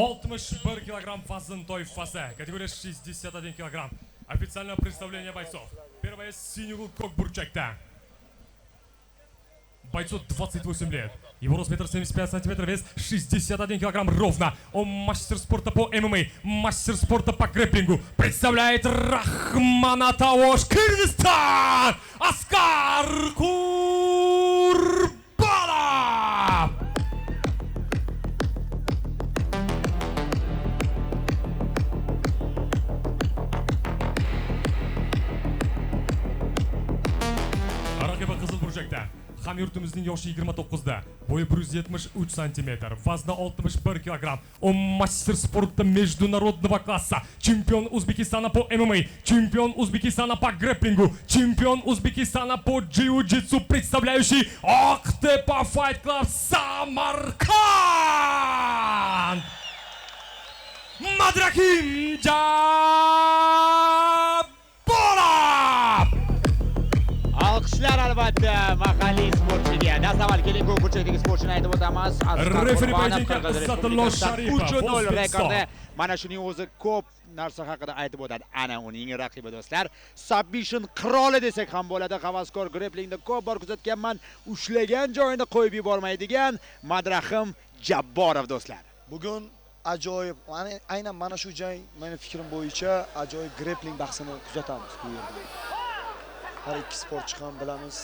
61 килограмм вазн toifasi, категория 61 килограмм. Официальное представление бойцов. Первое синий кок бурчакта. Бойцу 28 лет. Его рост 1,75 сантиметров, вес 61 килограмм ровно. Он мастер спорта по ММА, мастер спорта по грэпплингу. Представляет Рахманатауш, Кыргызстан, Аскар Курбанов! Raqibi qizil burchakda. Hamyurtimizning yoshi 29da, bo'yi 173 сантиметр, вазна 61 килограмм. Он мастер спорта международного класса, чемпион Узбекистана по ММА, чемпион Узбекистана по грэпплингу, чемпион Узбекистана по джиу-джитсу, представляющий Октепа Файт Клаб Самарканд! Мадрахим Jabborov! Alqishlar albatta mahalliy sportchiga. Dastavval keling ko'p burchakdagi sportchini aytib o'tamiz. Referi Baydenka Satullo Sharipov 3-0 rekordi. Mana shuning o'zi ko'p narsa haqida aytib o'tadi. Ana uning raqibi do'stlar. Submission qiroli desak ham bo'ladi. Havaskor grapplingda ko'p bor kuzatganman. Ushlagan joyini qo'yib yubormaydigan Madrahim Jabborov do'stlar. Bugun ajoyib, aynan mana shu jang meni fikrim bo'yicha ajoyib grappling bahsini kuzatamiz bu yerda. Har ikki sportchi ham bilamiz,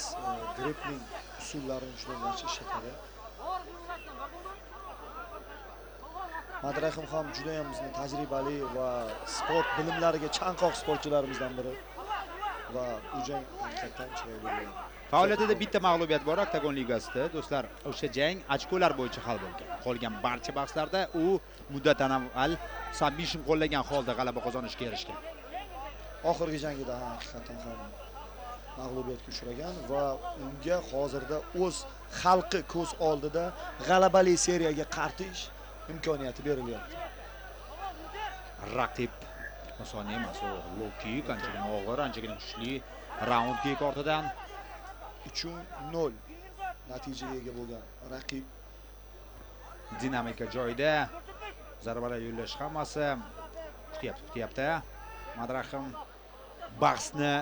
grappling usullarini juda yaxshi ishlatadi. Madrahim ham juda ham bizning tajribali va sport bilimlariga chanqoq sportchilarimizdan biri va bu jang haqiqatan chiroyli bo'ldi. Faoliyatida bitta mag'lubiyat bor Oktagon ligasida. Do'stlar, o'sha jang ochkolar bo'yicha hal bo'lgan. Qolgan barcha bahslarda u muddatdan avval submission qo'llagan holda g'alaba qozonishga erishgan. Oxirgi jangida haqiqatan ham mag'lubiyatga uchragan va unga hozirda o'z xalqi ko'z oldida g'alabali seriyaga qartish imkoniyati berilyapti. Raqib oson emas, u low-kick, qanchagina og'ir, qanchagina kuchli raund kick ortidan 3-0 natijaga ega bo'lgan raqib. Dinamika joyida, zarbalar yo'llash hammasi kutyapti. Madrahim bahsni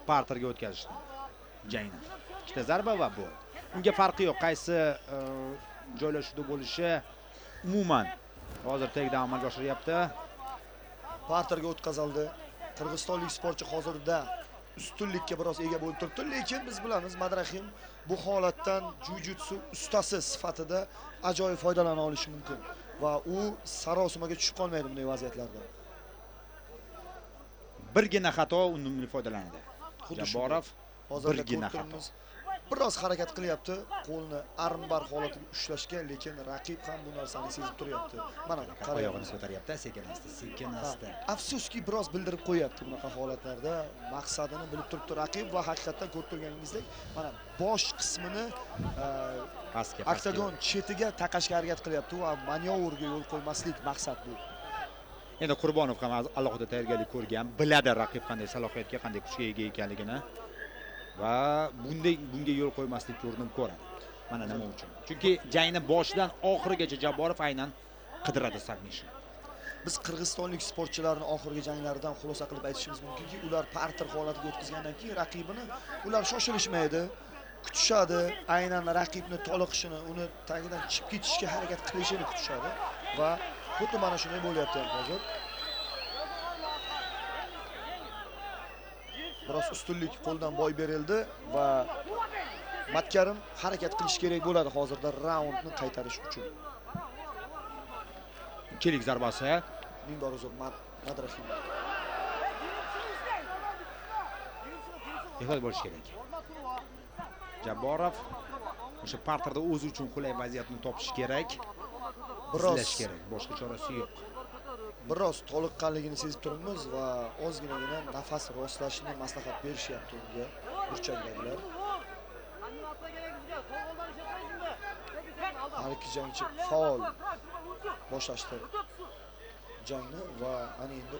parterga o'tkazishdi. Jangni. Ikkita zarba va bu. Unga farqi yo'q, qaysi joylashuvda bo'lishi umuman hozir takedown amalga oshiryapti. Parterga o'tkazildi. Qirg'izistonlik sportchi hozirda ustunlikka biroz ega bo'lib turibdi, lekin biz bilamiz Madrahim bu holatdan jiu-jitsu ustasi sifatida ajoyib foydalana olishi mumkin va u sarosimaga tushib qolmaydi bunday vaziyatlarda. Birgina xato undan foydalanadi. Jabborov birgina xato. Biroz harakat qilyapti, qo'lni armbar holatida ushlashga, lekin raqib ham bu narsani sezib turyapti. Mana oyog'ini ko'taryapti, sekin-asta. Afsuski biroz bildirib qo'yapti bunaqa holatlarda, maqsadini bilib turibdi raqib va haqiqatan ko'rib turganingizdek, mana bosh qismini oktagon chetiga taqashga harakat qilyapti va manyovrga yo'l qo'ymaslik maqsad bu. Endi Qurbonov ham alohida tayyorgarlik ko'rgan, biladi raqib qanday salohiyatga, qanday kuchga ega ekanligini va bunga yo'l qo'ymaslikka urinib ko'radi. Mana nima uchun? Chunki jangni boshidan oxirigacha Jabborov aynan qidiradi submission. Biz qirg'izistonlik sportchilarning oxirgi janglaridan xulosa qilib aytishimiz mumkinki, ular parter holatiga o'tkazgandan keyin raqibini ular shoshilishmaydi, kutishadi, aynan raqibni toliqishini, uni tagidan chiqib ketishga harakat qilishini kutishadi va xuddi mana shunday bo'lyapti hozir. Biroz ustunlik qo'ldan boy berildi va Matkarim harakat qilish kerak bo'ladi hozirda raundni qaytarish uchun. Kelik zarbasi. Ming bor uzr, Madrahim. Ehtiyot bo'lish kerak. Jabborov o'sha parterda o'zi uchun qulay vaziyatni topish kerak. Biroz kerak, boshqa chorasi yo'q. Biroz toliqqanligini sezib turibmiz va ozginagina nafas rostlashini maslahat berishyapti unga burchakdagilar. Har ikki jangchi faol boshlashdi jangni va ana endi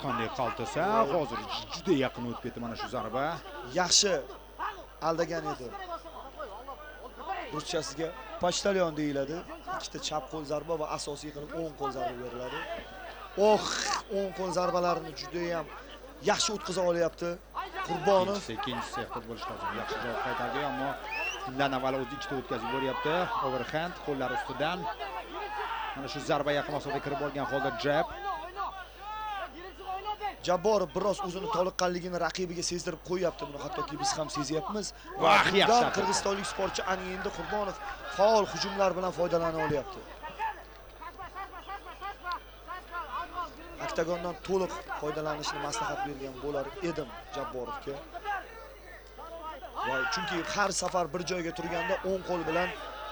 qanday qaltasa, hozir juda yaqin o'tib ketdi mana shu zarba. Yaxshi aldagan edi. Ruschasiga pochtalyon deyiladi. Ikkita chap qo'l zarba va asosiy qilib o'ng qo'l zarba beriladi. O'ng qo'l zarbalarini juda ham yaxshi o'tkaza olyapti Qurbonov. Ikkinchisi ehtiyot bo'lish lozim. Yaxshi javob qaytardi, ammo undan avval o'zi ikkita o'tkazib yuboryapti. Overhand qo'llar ustidan. Mana shu zarba yaqin masofaga kirib olgan holda jab. Jabborov biroz o'zini toliqqanligini raqibiga sezdirib qo'yapti. Buni hattoki biz ham sezyapmiz. Va Vah, yaxshi bundan harakat. qirg'izistonlik sportchi ana endi Qurbonov faol hujumlar bilan foydalana olyapti. Oktagondan to'liq foydalanishni maslahat bergan bo'lar edim Jabborovga. Va chunki har safar bir joyga turganda o'ng qo'l bilan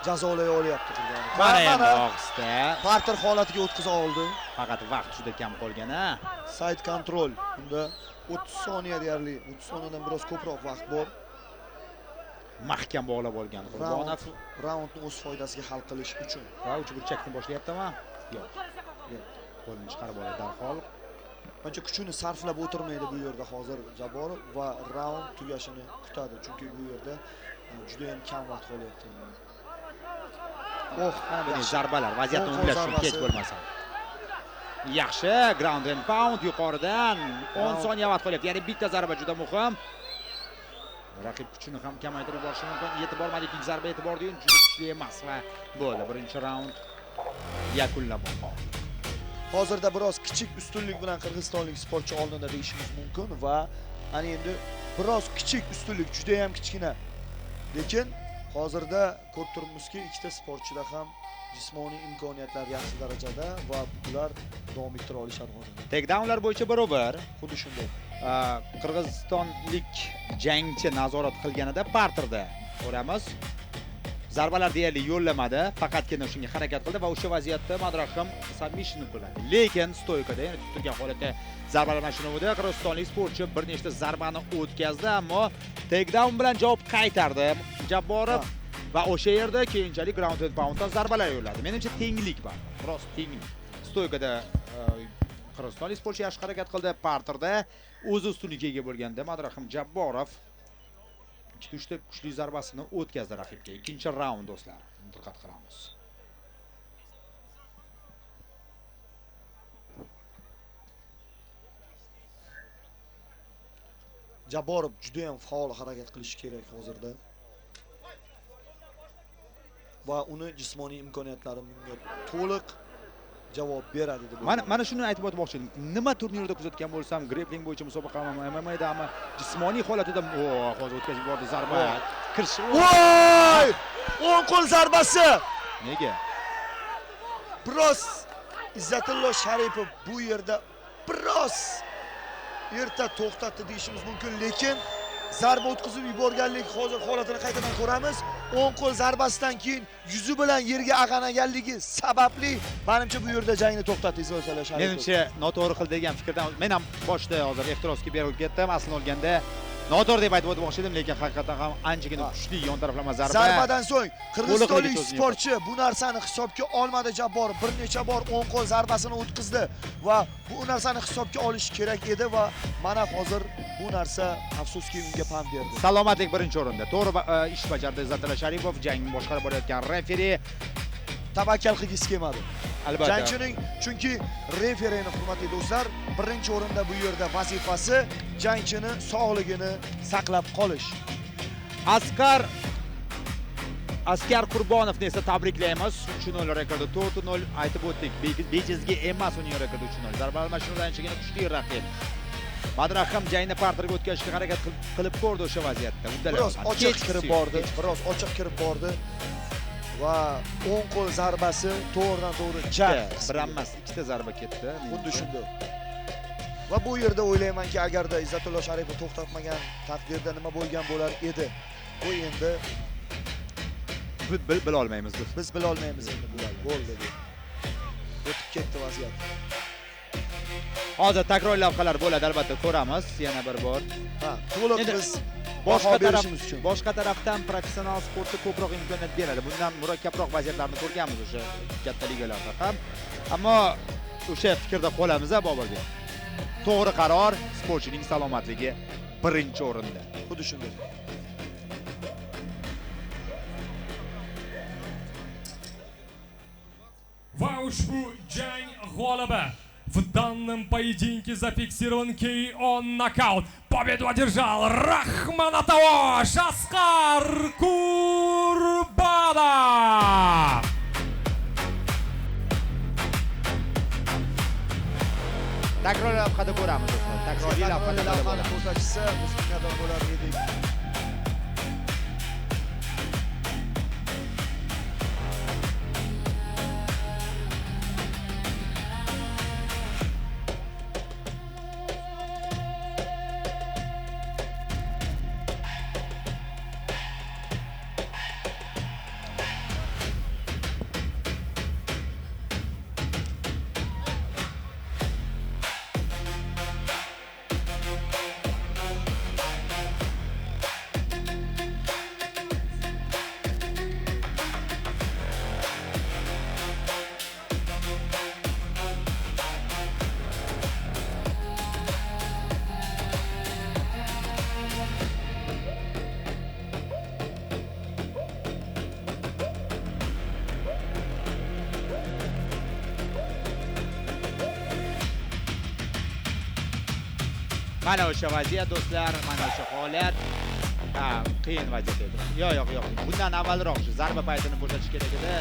jazolay olyapti Qurbonov. Mana endi og'izda. parter holatiga o'tkaza oldi. Faqat vaqt juda kam qolgan, a. Side control. Unda 30 soniya deyarli, 30 soniyadan biroz ko'proq vaqt bor. Mahkam bog'lab olgan Qurbonov. Raundni o'z foydasiga hal qilish uchun. Va uch burchakni boshlayaptimi? Yo'q. Qo'lini chiqarib oladi darhol. Ancha kuchini sarflab o'tirmaydi bu yerda hozir Jabborov va raund tugashini kutadi, chunki bu yerda juda ham kam vaqt qolyapti. Mana bunday zarbalar vaziyatni O'ng qo'l o'nglash zarbasi. kech bo'lmasa. Yaxshi, ground and pound yuqoridan 10 soniya vaqt qolyapti. Ya'ni bitta zarba juda muhim. Raqib kuchini ham kamaytirib yuborishi mumkin. Yetib bormadi, ikkinchi zarba yetib bordi, juda kuchli emas va bo'ldi. Birinchi raund yakunlanmoqda. Hozirda biroz kichik ustunlik bilan qirg'izistonlik sportchi oldinda deyishimiz mumkin va ana endi biroz kichik ustunlik, juda ham kichkina. Lekin hozirda ko'rib turibmizki, ikkita sportchida ham jismoniy imkoniyatlar yaxshi darajada va ular davom ettira olishadi hozirda. Takedownlar bo'yicha barobar. Xuddi shunday. Qirg'izistonlik jangchi nazorat qilganida parterda ko'ramiz. Zarbalar deyarli yo'llamadi, faqatgina shunga harakat qildi va o'sha vaziyatda Madrahim submission qiladi. Lekin stoykada, ya'ni turgan holatda zarbalar mashinuvida qirg'izistonlik sportchi bir nechta zarbani o'tkazdi, ammo takedown bilan javob qaytardi Jabborov va o'sha yerda keyinchalik ground and pounddan zarbalar yo'lladi. Menimcha tenglik bor, biroz tenglik. Stoykada qirg'izistonlik sportchi yaxshi harakat qildi, parterda o'zi ustunlikka ega bo'lganda Madrahim Jabborov 2-3 ta kuchli zarbasini o'tkazdi raqibga. Ikkinchi raund do'stlar. Diqqat qilamiz. Jabborov juda ham faol harakat qilishi kerak hozirda. Va uni jismoniy imkoniyatlari bunga to'liq javob beradi deb o'ylayman. Mana shuni aytib o'tmoqchi edim. Nima turnirda kuzatgan bo'lsam, grappling bo'yicha musobaqa MMA'da ham jismoniy holatida hozir o'tkazib yubordi zarba. Kirish. Voy! O'ng qo'l zarbasi. Nega? Biroz Izzatullo Sharipov bu yerda biroz erta to'xtatdi deyishimiz mumkin, lekin zarba o'tkazib yuborganlik hozir holatini qaytadan ko'ramiz. O'ng qo'l zarbasidan keyin yuzi bilan yerga ag'anaganligi sababli menimcha bu yerda jangni to'xtatdi Izzatullo Sharipov. Menimcha noto'g'ri qildi degan fikrdan men ham boshda hozir ehtirosga berilib ketdim. Aslini olganda noto'g'ri deb aytib o'tmoqchi edim, lekin haqiqatan ham anchagina kuchli yon taraflama zarba. Zarbadan so'ng qirg'izistonlik sportchi bu narsani hisobga olmadi. Jabborov bir necha bor o'ng qo'l zarbasini o'tkazdi va bu narsani hisobga olish kerak edi va mana hozir bu narsa afsuski unga pand berdi. Salomatlik birinchi o'rinda. To'g'ri ish bajardi Izzatullo Sharipov, jangni boshqarib borayotgan referi. Tavakkal qilgisi kelmadi. Albatta. Jangchining chunki referining hurmatli do'stlar, birinchi o'rinda bu yerda vazifasi jangchini sog'ligini saqlab qolish. Askar Qurbonovni esa tabriklaymiz. 3-0 rekordi 4-0 aytib o'tdik. Bejizga emas uning rekordi 3-0. Zarba almashinuvdan anchagina kuchli raqib. Madrahim jangni parterga o'tkazishga harakat qilib ko'rdi o'sha vaziyatda. Biroz ochiq kirib bordi. Va o'ng qo'l zarbasi to'g'ridan to'g'ri jab. Bir emas, ikkita zarba ketdi. Xuddi shunday. Va bu yerda o'ylaymanki, agarda Izzatullo Sharipov to'xtatmagan taqdirda nima bo'lgan bo'lar edi? Bu endi bil olmaymiz. Biz bila olmaymiz endi bularni. Bo'ldi. O'tib ketdi vaziyat. Hozir takror lavhalar bo'ladi, albatta ko'ramiz yana bir bor. To'liq biz boshqa tarafdan professional sportga ko'proq imkoniyat beradi. Bundan murakkabroq vaziyatlarni ko'rganmiz o'sha katta ligalarda ham. Ammo o'sha fikrda qolamiz Boburbek. To'g'ri qaror, sportchining salomatligi birinchi o'rinda. Xuddi shunday. Va ushbu jang g'olibi в данном поединке зафиксирован KO нокаут. Победу одержал Рахманатович Аскар Курбанов. Takror lavhada ko'ramiz do'stlar. Takroriy lavhada lavhani ko'rsatishsa biz minnatdor bo'lar edik. Mana o'sha vaziyat do'stlar, mana o'sha holat. Qiyin vaziyat edi. Yo'q. Bundan avvalroq shu zarba paytini ko'rsatish kerak edi.